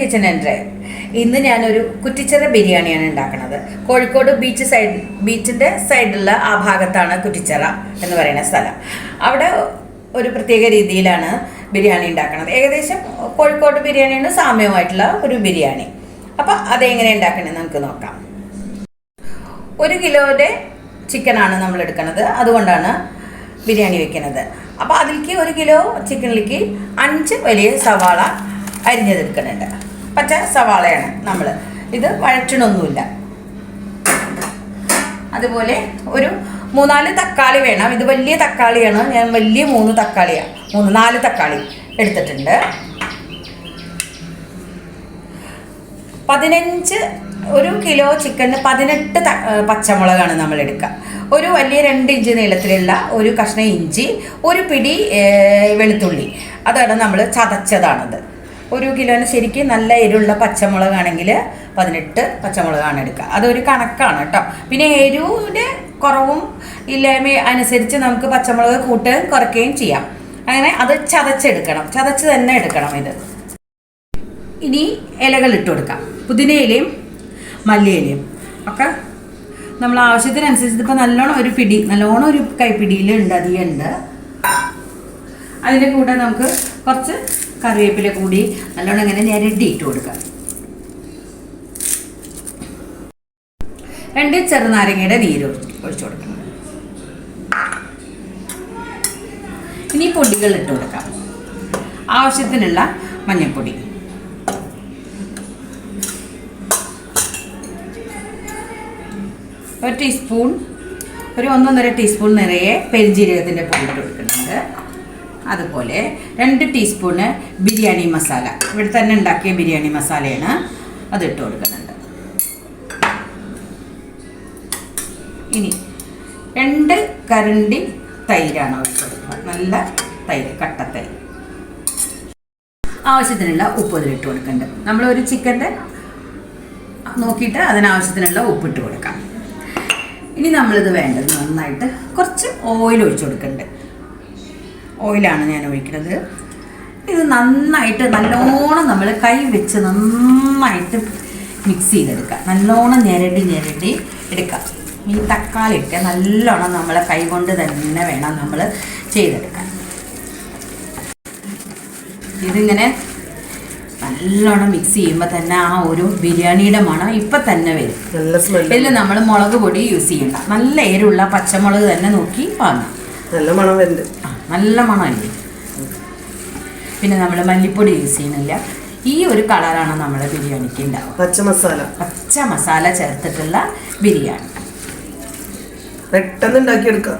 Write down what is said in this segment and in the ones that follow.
Kitchen and ഇന്ന് ഞാനൊരു കുറ്റിച്ചിറ ബിരിയാണിയാണ് ഉണ്ടാക്കുന്നത്. കോഴിക്കോട് ബീച്ചിൻ്റെ സൈഡിലുള്ള ആ ഭാഗത്താണ് കുറ്റിച്ചിറ എന്ന് പറയുന്ന സ്ഥലം. അവിടെ ഒരു പ്രത്യേക രീതിയിലാണ് ബിരിയാണി ഉണ്ടാക്കുന്നത്. ഏകദേശം കോഴിക്കോട് ബിരിയാണിയാണ് സാമ്യമായിട്ടുള്ള ഒരു ബിരിയാണി. അപ്പം അതെങ്ങനെ ഉണ്ടാക്കണമെന്ന് നമുക്ക് നോക്കാം. 1 കിലോയുടെ ചിക്കനാണ് നമ്മൾ എടുക്കുന്നത്, അതുകൊണ്ടാണ് ബിരിയാണി വെക്കുന്നത്. അപ്പോൾ അതിലേക്ക് 1 കിലോ ചിക്കനിലേക്ക് 5 വലിയ സവാള അരിഞ്ഞതെടുക്കുന്നുണ്ട്. പച്ച സവാളയാണ് നമ്മൾ, ഇത് വഴറ്റണമൊന്നുമില്ല. അതുപോലെ ഒരു 3-4 തക്കാളി വേണം. ഇത് വലിയ തക്കാളിയാണ്, ഞാൻ വലിയ 4 തക്കാളി എടുത്തിട്ടുണ്ട്. 1 കിലോ ചിക്കന് 18 പച്ചമുളകാണ് നമ്മൾ എടുക്കുക. ഒരു വലിയ 2 ഇഞ്ച് നീളത്തിലുള്ള ഒരു കഷ്ണം ഇഞ്ചി, ഒരു പിടി വെളുത്തുള്ളി, അതാണ് നമ്മൾ ചതച്ചതാണത്. 1 കിലോന് ശരിക്കും നല്ല എരിവുള്ള പച്ചമുളകാണെങ്കിൽ 18 പച്ചമുളകാണ് എടുക്കുക. അതൊരു കണക്കാണ് കേട്ടോ. പിന്നെ എരിവിൻ്റെ കുറവും ഇല്ലായ്മ അനുസരിച്ച് നമുക്ക് പച്ചമുളക് കൂട്ടുകയും കുറയ്ക്കുകയും ചെയ്യാം. അങ്ങനെ അത് ചതച്ച് തന്നെ എടുക്കണം. ഇത് ഇനി ഇലകൾ ഇട്ട് കൊടുക്കാം. പുതിനയിലയും മല്ലിയിലയും ഒക്കെ നമ്മൾ ആവശ്യത്തിനനുസരിച്ച്. ഇപ്പോൾ നല്ലോണം ഒരു കൈപ്പിടിയിലുണ്ട്, അധികമുണ്ട്. അതിൻ്റെ കൂടെ നമുക്ക് കുറച്ച് കറിവേപ്പില കൂടി നല്ലോണം ഇങ്ങനെ ഞെരടി ഇട്ട് കൊടുക്കാം. 2 ചെറുനാരങ്ങയുടെ നീര് ഒഴിച്ചു കൊടുക്കണം. ഇനി പൊടികൾ ഇട്ട് കൊടുക്കാം. ആവശ്യത്തിനുള്ള മഞ്ഞൾപ്പൊടി, ഒരു ടീസ്പൂൺ, ഒരു 1.5 ടീസ്പൂൺ നിറയെ പെരുംജീരകത്തിൻ്റെ പൊടി ഇട്ട് കൊടുക്കുന്നുണ്ട്. അതുപോലെ 2 ടീസ്പൂണ് ബിരിയാണി മസാല, ഇവിടെ തന്നെ ഉണ്ടാക്കിയ ബിരിയാണി മസാലയാണ്, അത് ഇട്ട് കൊടുക്കുന്നുണ്ട്. ഇനി 2 കരണ്ടി തൈരാണ് ഒഴിച്ച് കൊടുക്കുന്നത്. നല്ല തൈര്, കട്ടത്തൈര്. ആവശ്യത്തിനുള്ള ഉപ്പ് ഇതിലിട്ട് കൊടുക്കുന്നുണ്ട്. നമ്മളൊരു ചിക്കൻ്റെ നോക്കിയിട്ട് അതിനാവശ്യത്തിനുള്ള ഉപ്പിട്ട് കൊടുക്കാം. ഇനി നമ്മളിത് വേണ്ടത് നന്നായിട്ട് കുറച്ച് ഓയിൽ ഒഴിച്ചു കൊടുക്കുന്നുണ്ട്. ഓയിലാണ് ഞാൻ ഒഴിക്കുന്നത്. ഇത് നല്ലോണം നമ്മൾ കൈ വെച്ച് നന്നായിട്ട് മിക്സ് ചെയ്തെടുക്കുക. നല്ലോണം ഞെരടി എടുക്കുക. ഈ തക്കാളി ഇട്ട് നല്ലോണം നമ്മളെ കൈ കൊണ്ട് തന്നെ വേണം നമ്മൾ ചെയ്തെടുക്കാൻ. ഇതിങ്ങനെ നല്ലോണം മിക്സ് ചെയ്യുമ്പോൾ തന്നെ ആ ഒരു ബിരിയാണിയുടെ മണം ഇപ്പം തന്നെ വരും. ഇതിൽ നമ്മൾ മുളക് പൊടി യൂസ് ചെയ്യണ്ട, നല്ല എരിവുള്ള പച്ചമുളക് തന്നെ നോക്കി വാങ്ങാം. നല്ല മണം വരുന്നുണ്ട്, നല്ല മണമല്ലേ. പിന്നെ നമ്മൾ മല്ലിപ്പൊടി യൂസ് ചെയ്യുന്നില്ല. ഈ ഒരു കളറാണ് നമ്മുടെ ബിരിയാണിക്ക് ഉണ്ടാവുക. പച്ച മസാല ചേർത്തിട്ടുള്ള ബിരിയാണി പെട്ടെന്ന് ഉണ്ടാക്കിയെടുക്കാം.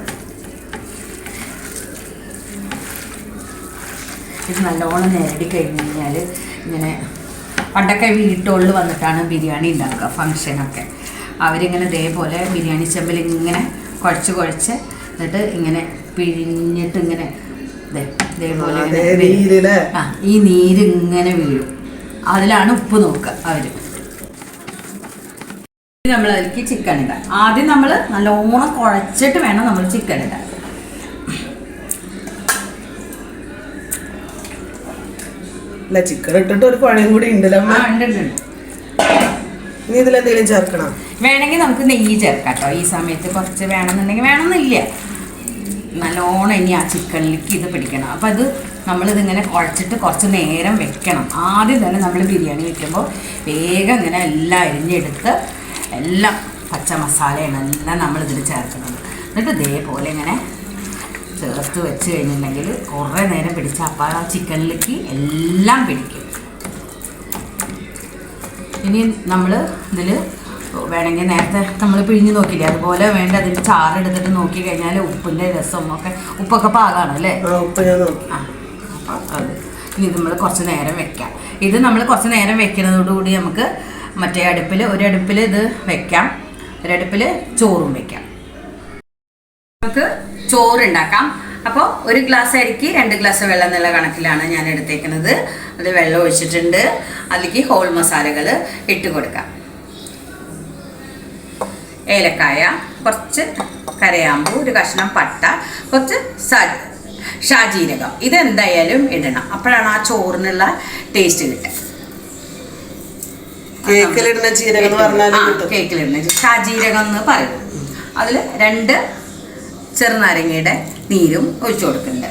ഇത് നല്ലോണം നേരടി കഴിഞ്ഞ് കഴിഞ്ഞാൽ ഇങ്ങനെ പണ്ടൊക്കെ വീട്ടുകളിൽ വന്നിട്ടാണ് ബിരിയാണി ഉണ്ടാക്കുക, ഫങ്ഷനൊക്കെ. അവരിങ്ങനെ ഇതേപോലെ ബിരിയാണി ചെമ്പിൽ ഇങ്ങനെ കുഴച്ച് എന്നിട്ട് ഇങ്ങനെ പിഴിഞ്ഞിട്ട് ഇങ്ങനെ ഇതേപോലെ ഈ നീര് ഇങ്ങനെ വീഴും. അതിലാണ് ഉപ്പ് നോക്കുക അവർ. നമ്മൾ അതിലേക്ക് ചിക്കൻ ഇടാം. ആദ്യം നമ്മൾ നല്ലോണം കുഴച്ചിട്ട് വേണം നമ്മൾ ചിക്കൻ ഇടാൻ. ചിക്കൻ ഇട്ടിട്ട് ഒരു പണിയും കൂടി ഉണ്ടല്ലോ. ഇനി ഇതിലെന്തെങ്കിലും ചേർക്കണം? വേണമെങ്കിൽ നമുക്ക് നെയ്യ് ചേർക്കാം കേട്ടോ. ഈ സമയത്ത് കുറച്ച് വേണമെന്നുണ്ടെങ്കിൽ, വേണമെന്നില്ല. നല്ലോണം ഇനി ആ ചിക്കനിലേക്ക് ഇത് പിടിക്കണം. അപ്പം അത് നമ്മളിതിങ്ങനെ കുഴച്ചിട്ട് കുറച്ച് നേരം വെക്കണം. ആദ്യം തന്നെ നമ്മൾ ബിരിയാണി വെക്കുമ്പോൾ വേഗം ഇങ്ങനെ എല്ലാം അരിഞ്ഞെടുത്ത് എല്ലാം പച്ച മസാലയാണ് എല്ലാം നമ്മളിതിൽ ചേർക്കുന്നത്. എന്നിട്ട് ഇതേപോലെ ഇങ്ങനെ ചേർത്ത് വെച്ച് കഴിഞ്ഞിട്ടുണ്ടെങ്കിൽ കുറേ നേരം പിടിച്ച അപ്പം ആ ചിക്കനിലേക്ക് എല്ലാം പിടിക്കും. ഇനി നമ്മൾ ഇതിൽ വേണമെങ്കിൽ നേരത്തെ നമ്മൾ പിഴിഞ്ഞ് നോക്കില്ലേ, അതുപോലെ വേണ്ട അതിൻ്റെ ചാറെടുത്തിട്ട് നോക്കി കഴിഞ്ഞാൽ ഉപ്പിൻ്റെ ഉപ്പൊക്കെ പാകമാണ് അല്ലേ. അപ്പം അത് ഇനി നമ്മൾ കുറച്ച് നേരം വെക്കാം. ഇത് നമ്മൾ കുറച്ച് നേരം വെക്കുന്നതോടുകൂടി നമുക്ക് മറ്റേ ഒരു അടുപ്പിൽ ഇത് വെക്കാം, ഒരടുപ്പിൽ ചോറും വെക്കാം. നമുക്ക് ചോറുണ്ടാക്കാം. അപ്പോൾ 1 ഗ്ലാസ് അരിക്ക് 2 ഗ്ലാസ് വെള്ളം എന്നുള്ള കണക്കിലാണ് ഞാൻ എടുത്തേക്കുന്നത്. അത് വെള്ളം ഒഴിച്ചിട്ടുണ്ട്. അതിലേക്ക് ഹോൾ മസാലകൾ ഇട്ട് കൊടുക്കാം. ഏലക്കായ, കുറച്ച് കരയാമ്പൂ, ഒരു കഷ്ണം പട്ട, കുറച്ച് ഷാജീരകം. ഇതെന്തായാലും ഇടണം, അപ്പോഴാണ് ആ ചോറിനുള്ള ടേസ്റ്റ് കിട്ടുക. കേക്കിലിടുന്ന ജീരകം എന്ന് പറഞ്ഞാൽ കേക്കിലിടുന്ന ഷാജീരകം എന്ന് പറയും. അതിൽ 2 ചെറുനാരങ്ങയുടെ നീരും ഒഴിച്ചു കൊടുക്കുന്നുണ്ട്.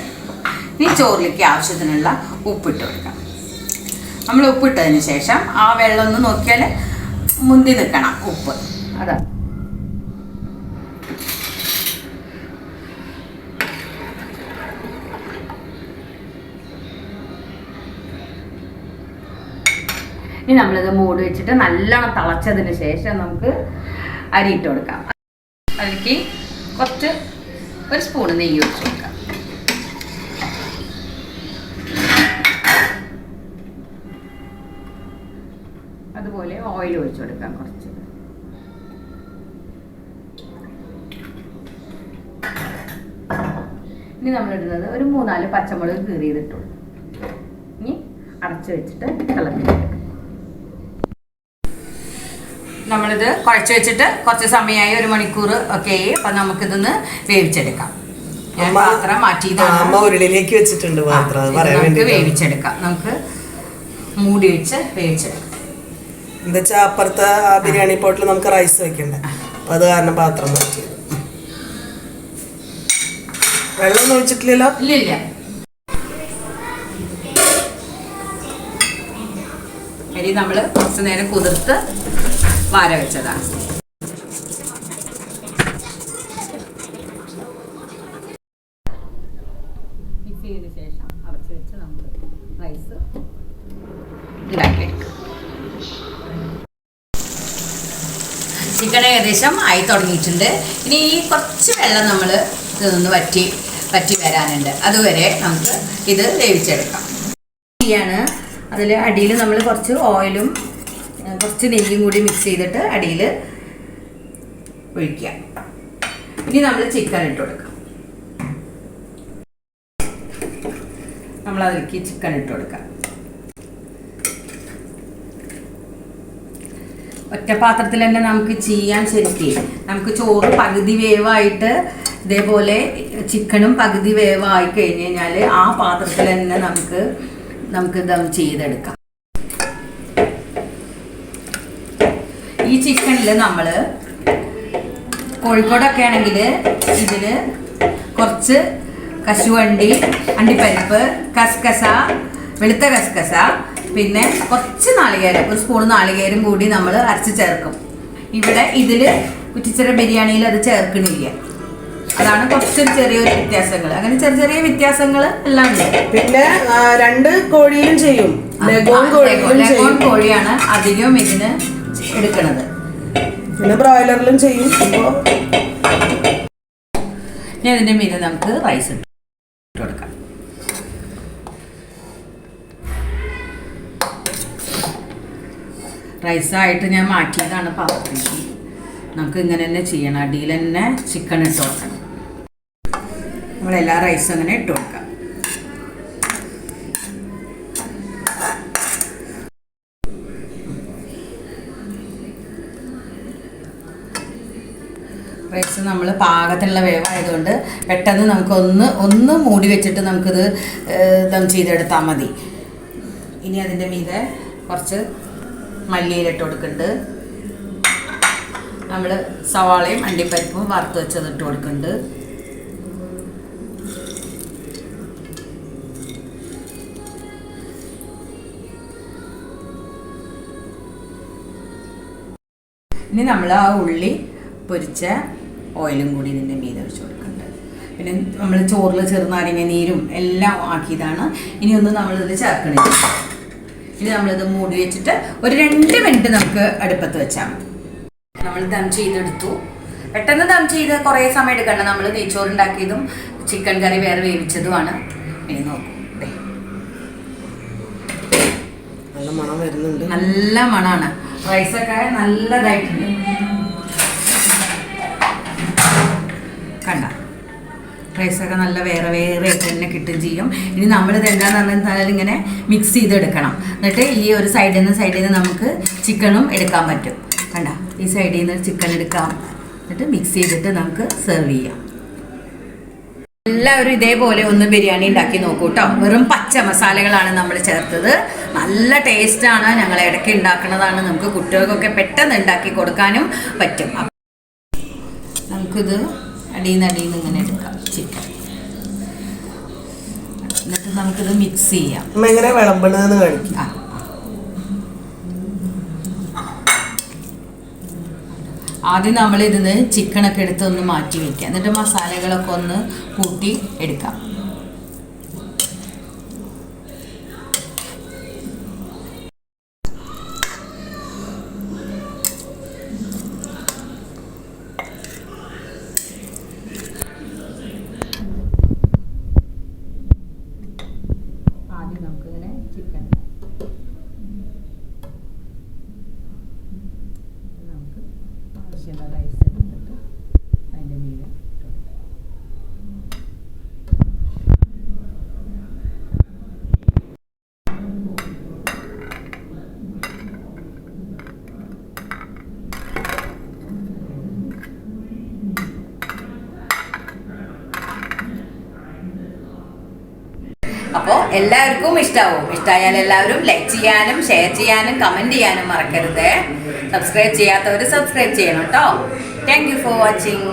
ഇനി ചോറിലേക്ക് ആവശ്യത്തിനുള്ള ഉപ്പിട്ട് കൊടുക്കാം. നമ്മൾ ഉപ്പിട്ടതിന് ശേഷം ആ വെള്ളം ഒന്ന് നോക്കിയാൽ മുന്തി നിൽക്കണം ഉപ്പ്. അതാ ഇനി നമ്മളിത് മൂടി വെച്ചിട്ട് നല്ലോണം തിളച്ചതിന് ശേഷം നമുക്ക് അരി ഇട്ട് കൊടുക്കാം. അതിലേക്ക് കുറച്ച് 1 സ്പൂൺ നെയ്യ് ഒഴിച്ച് കൊടുക്കാം. അതുപോലെ ഓയിൽ ഒഴിച്ചു കൊടുക്കാം കുറച്ച്. ഇനി നമ്മളിടുന്നത് ഒരു 3-4 പച്ചമുളക് കീറിയതിട്ടു. ഇനി അടച്ചു വെച്ചിട്ട് തിളപ്പിച്ചെടുക്കാം. നമ്മളിത് കുഴച്ച് വെച്ചിട്ട് കുറച്ച് സമയമായി, 1 മണിക്കൂർ ഒക്കെ ആയി. അപ്പം നമുക്കിതൊന്ന് വേവിച്ചെടുക്കാം. ഞാൻ പാത്രം മാറ്റിയതാണ്, ഉരുളിലേക്ക് വെച്ചിട്ടുണ്ട്. നമുക്ക് വേവിച്ചെടുക്കാം. നമുക്ക് മൂടി വെച്ച് വേവിച്ചെടുക്കാം. എന്താ വെച്ചാൽ അപ്പുറത്തെ ആ ബിരിയാണി പോട്ടിൽ നമുക്ക് റൈസ് വെക്കണ്ടേ, അപ്പം അത് കാരണം പാത്രം മാറ്റി. വെള്ളം ഒഴിച്ചിട്ടില്ലല്ലോ? ഇല്ല. അരി നമ്മൾ കുറച്ച് നേരം കുതിർത്ത് വാര വെച്ചതാണ്. മിക്സ് ചെയ്ത ശേഷം അടച്ച് വെച്ച് നമ്മൾ റൈസ് ഉണ്ടാക്കിയെടുക്കാം. ചിക്കൻ ഏകദേശം ആയി തുടങ്ങിയിട്ടുണ്ട്. ഇനി ഈ കുറച്ച് വെള്ളം നമ്മൾ ഇതൊന്ന് വറ്റി വരാനുണ്ട്. അതുവരെ നമുക്ക് ഇത് വേവിച്ചെടുക്കാം. ാണ് അതിൽ അടിയിൽ നമ്മൾ കുറച്ച് ഓയിലും കുറച്ച് നെയ്യും കൂടി മിക്സ് ചെയ്തിട്ട് അടിയിൽ ഒഴിക്കുക. ഇനി നമ്മൾ ചിക്കൻ ഇട്ട് കൊടുക്കാം. നമ്മളതിലേക്ക് ചിക്കൻ ഇട്ട് കൊടുക്കാം. ഒറ്റ പാത്രത്തിൽ തന്നെ നമുക്ക് ചെയ്യാൻ ശരിക്കും. നമുക്ക് ചോറ് പകുതി വേവായിട്ട് ഇതേപോലെ ചിക്കനും പകുതി വേവായി കഴിഞ്ഞ് കഴിഞ്ഞാൽ ആ പാത്രത്തിൽ തന്നെ നമുക്ക് ദം ചെയ്തെടുക്കാം. ഈ ചിക്കനിൽ നമ്മൾ കോഴിക്കോടൊക്കെ ആണെങ്കിൽ ഇതിന് കുറച്ച് കശുവണ്ടി, അണ്ടിപ്പരിപ്പ്, കസ്കസ, വെളുത്ത കസ്കസ, പിന്നെ കുറച്ച് നാളികേരം, 1 സ്പൂൺ നാളികേരം കൂടി നമ്മൾ അരച്ച് ചേർക്കും. ഇവിടെ ഇതിൽ കുറ്റിച്ചിറ ബിരിയാണിയിൽ അത് ചേർക്കണില്ല. അതാണ് കുറച്ചൊരു ചെറിയൊരു വ്യത്യാസങ്ങൾ. അങ്ങനെ ചെറിയ വ്യത്യാസങ്ങൾ എല്ലാം ഉണ്ട്. പിന്നെ 2 കോഴിയിലും ചെയ്യും. ലഗോൺ കോഴിയാണ് അധികം ഇതിന് എടുക്കുന്നത്. പിന്നെ ബ്രോയിലറിലും ചെയ്യും. ഇനി അതിൻ്റെ മീതെ നമുക്ക് റൈസ് ഇട്ട് കൊടുക്കാം. റൈസായിട്ട് ഞാൻ മാറ്റിയതാണ് പാത്രത്തിലേക്ക്. നമുക്ക് ഇങ്ങനെ തന്നെ ചെയ്യണം. അടിയിൽ തന്നെ ചിക്കൻ ഇട്ട് കൊടുക്കണം. നമ്മളെല്ലാ റൈസും അങ്ങനെ ഇട്ട് കൊടുക്കാം. റൈസ് നമ്മൾ പാകത്തിലുള്ള വേവായതുകൊണ്ട് പെട്ടെന്ന് നമുക്കൊന്ന് മൂടി വെച്ചിട്ട് നമുക്കിത് ദം ചെയ്തെടുത്താൽ മതി. ഇനി അതിൻ്റെ മീതെ കുറച്ച് മല്ലിയിലിട്ട് കൊടുക്കുന്നുണ്ട്. നമ്മൾ സവാളയും അണ്ടിപ്പരിപ്പും വറുത്ത് വെച്ചത് ഇട്ട് കൊടുക്കുന്നുണ്ട്. ഇനി നമ്മൾ ആ ഉള്ളി പൊരിച്ച ഓയിലും കൂടി ഇതിൻ്റെ മീതെ ഒഴിച്ച് കൊടുക്കുന്നുണ്ട്. പിന്നെ നമ്മൾ ചോറിൽ ചെറുനാരങ്ങ നീരും എല്ലാം ആക്കിയതാണ്. ഇനിയൊന്നും നമ്മളിത് ചേർക്കണില്ല. ഇനി നമ്മളിത് മൂടി വെച്ചിട്ട് ഒരു 2 മിനിറ്റ് നമുക്ക് അടുപ്പത്ത് വെച്ചാൽ മതി. നമ്മൾ ദം ചെയ്തെടുത്തു. പെട്ടെന്ന് ദം ചെയ്ത് കുറേ സമയം എടുക്കണ്ട. നമ്മൾ നെയ്ച്ചോറുണ്ടാക്കിയതും ചിക്കൻ കറി വേറെ വേവിച്ചതുമാണ്. ഇനി നോക്കൂ, നല്ല മണം വരുന്നുണ്ട്. നല്ല മണമാണ്. റൈസൊക്കെ നല്ലതായിട്ടുണ്ട്. കണ്ട റൈസൊക്കെ നല്ല വേറെ ആയിട്ട് തന്നെ കിട്ടും ചെയ്യും. ഇനി നമ്മളിത് എന്താണെന്ന് പറഞ്ഞാൽ ഇങ്ങനെ മിക്സ് ചെയ്തെടുക്കണം. എന്നിട്ട് ഈ ഒരു സൈഡിൽ നിന്ന് നമുക്ക് ചിക്കനും എടുക്കാൻ പറ്റും. കണ്ട ഈ സൈഡിൽ നിന്ന് ചിക്കൻ എടുക്കാം. എന്നിട്ട് മിക്സ് ചെയ്തിട്ട് നമുക്ക് സെർവ് ചെയ്യാം. എല്ലാവരും ഇതേപോലെ ഒന്ന് ബിരിയാണി ഉണ്ടാക്കി നോക്കൂ കേട്ടോ. വെറും പച്ച മസാലകളാണ് നമ്മൾ ചേർത്തത്. നല്ല ടേസ്റ്റാണ്. ഞങ്ങൾ ഇടയ്ക്ക് ഉണ്ടാക്കുന്നതാണ്. നമുക്ക് കുട്ടികൾക്കൊക്കെ പെട്ടെന്ന് ഉണ്ടാക്കി കൊടുക്കാനും പറ്റും. നമുക്കിത് അടിയിൽ നിന്ന് ഇങ്ങനെ എടുക്കാം ചിക്കൻ. എന്നിട്ട് നമുക്കിത് മിക്സ് ചെയ്യാം. എങ്ങനെ വിളമ്പണെന്ന് കാണിക്കും. ആദ്യം നമ്മൾ ഇതിന് ചിക്കനൊക്കെ എടുത്ത് ഒന്ന് മാറ്റി വയ്ക്കുക. എന്നിട്ട് മസാലകളൊക്കെ ഒന്ന് കൂട്ടി എടുക്കാം. ആദ്യം നമുക്കിങ്ങനെ ചിക്കൻ നമുക്ക് ആവശ്യമുള്ള റൈസ് എടുത്തിട്ട് അതിൻ്റെ മീതെ അപ്പോൾ എല്ലാവർക്കും ഇഷ്ടമാവും. ഇഷ്ടമായാൽ എല്ലാവരും ലൈക്ക് ചെയ്യാനും ഷെയർ ചെയ്യാനും കമൻറ്റ് ചെയ്യാനും മറക്കരുത്. സബ്സ്ക്രൈബ് ചെയ്യാത്തവർ സബ്സ്ക്രൈബ് ചെയ്യണം കേട്ടോ. Thank you for watching.